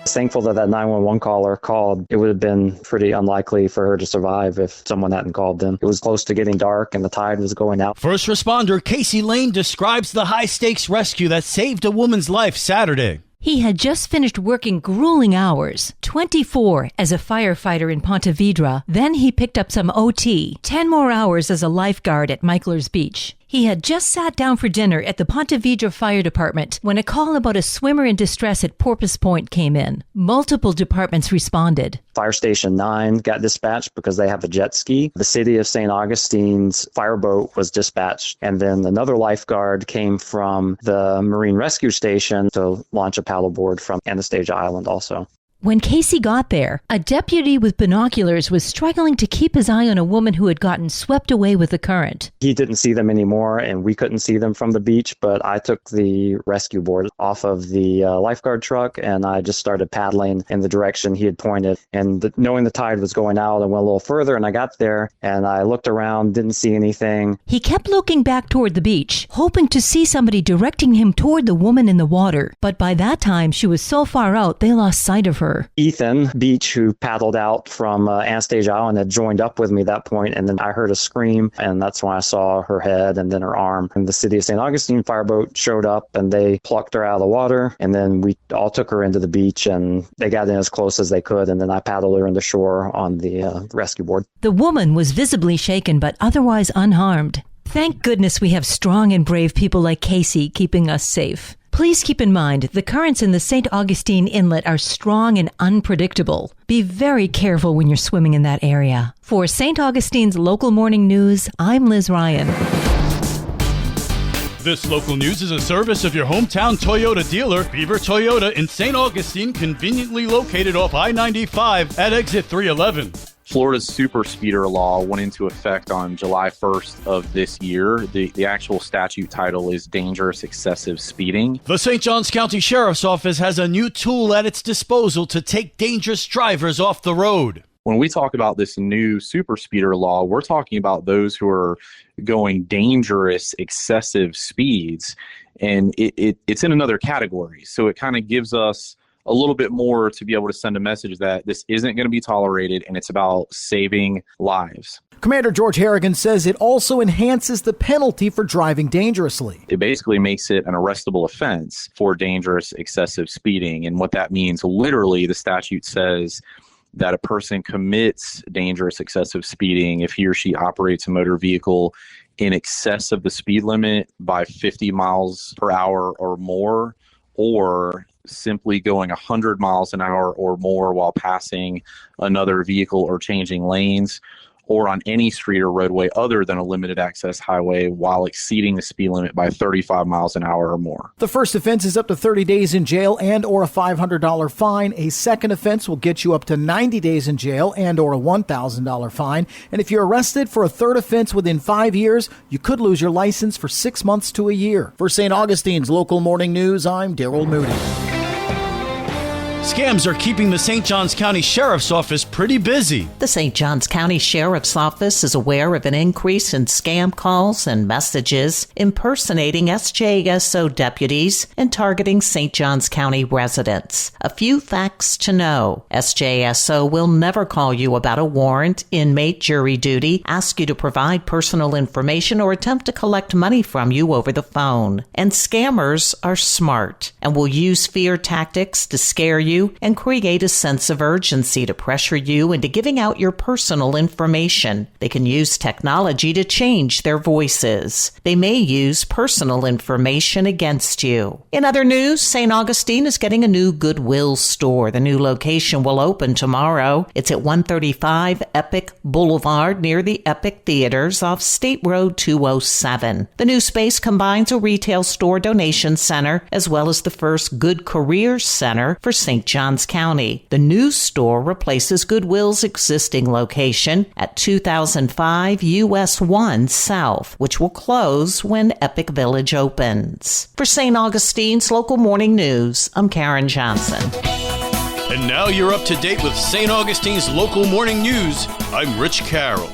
Thankful that 911 caller called. It would have been pretty unlikely for her to survive if someone hadn't called them. It was close to getting dark and the tide was going out. First responder Casey Lane describes the high-stakes rescue that saved a woman's life Saturday. He had just finished working grueling hours, 24 as a firefighter in Ponte Vedra. Then he picked up some OT, 10 more hours as a lifeguard at Michler's Beach. He had just sat down for dinner at the Ponte Vedra Fire Department when a call about a swimmer in distress at Porpoise Point came in. Multiple departments responded. Fire Station 9 got dispatched because they have a jet ski. The city of St. Augustine's fireboat was dispatched. And then another lifeguard came from the Marine Rescue Station to launch a paddleboard from Anastasia Island also. When Casey got there, a deputy with binoculars was struggling to keep his eye on a woman who had gotten swept away with the current. He didn't see them anymore, and we couldn't see them from the beach, but I took the rescue board off of the lifeguard truck, and I just started paddling in the direction he had pointed. And knowing the tide was going out, I went a little further, and I got there, and I looked around, didn't see anything. He kept looking back toward the beach, hoping to see somebody directing him toward the woman in the water. But by that time, she was so far out, they lost sight of her. Ethan Beach, who paddled out from Anastasia Island, had joined up with me at that point, and then I heard a scream, and that's when I saw her head and then her arm. And the city of St. Augustine fireboat showed up, and they plucked her out of the water, and then we all took her into the beach, and they got in as close as they could, and then I paddled her into shore on the rescue board. The woman was visibly shaken, but otherwise unharmed. Thank goodness we have strong and brave people like Casey keeping us safe. Please keep in mind, the currents in the St. Augustine Inlet are strong and unpredictable. Be very careful when you're swimming in that area. For St. Augustine's Local Morning News, I'm Liz Ryan. This local news is a service of your hometown Toyota dealer, Beaver Toyota in St. Augustine, conveniently located off I-95 at exit 311. Florida's super speeder law went into effect on July 1st of this year. The actual statute title is dangerous excessive speeding. The St. Johns County Sheriff's Office has a new tool at its disposal to take dangerous drivers off the road. When we talk about this new super speeder law, we're talking about those who are going dangerous excessive speeds, and it's in another category. So it kind of gives us a little bit more to be able to send a message that this isn't going to be tolerated, and it's about saving lives. Commander George Harrigan says it also enhances the penalty for driving dangerously. It basically makes it an arrestable offense for dangerous excessive speeding. And what that means, literally, the statute says that a person commits dangerous excessive speeding if he or she operates a motor vehicle in excess of the speed limit by 50 miles per hour or more, or simply going 100 miles an hour or more while passing another vehicle or changing lanes, or on any street or roadway other than a limited access highway while exceeding the speed limit by 35 miles an hour or more. The first offense is up to 30 days in jail and or a $500 fine. A second offense will get you up to 90 days in jail and or a $1,000 fine. And if you're arrested for a third offense within 5 years, you could lose your license for 6 months to a year. For St. Augustine's Local Morning News, I'm Daryl Moody. Scams are keeping the St. Johns County Sheriff's Office pretty busy. The St. Johns County Sheriff's Office is aware of an increase in scam calls and messages impersonating SJSO deputies and targeting St. Johns County residents. A few facts to know. SJSO will never call you about a warrant, inmate jury duty, ask you to provide personal information, or attempt to collect money from you over the phone. And scammers are smart and will use fear tactics to scare you and create a sense of urgency to pressure you into giving out your personal information. They can use technology to change their voices. They may use personal information against you. In other news, St. Augustine is getting a new Goodwill store. The new location will open tomorrow. It's at 135 Epic Boulevard near the Epic Theaters off State Road 207. The new space combines a retail store donation center as well as the first Good Careers Center for St. Johns County. The new store replaces Goodwill's existing location at 2005 US 1 South, which will close when Epic Village opens. For St. Augustine's Local Morning News, I'm Karen Johnson. And now you're up to date with St. Augustine's Local Morning News. I'm Rich Carroll.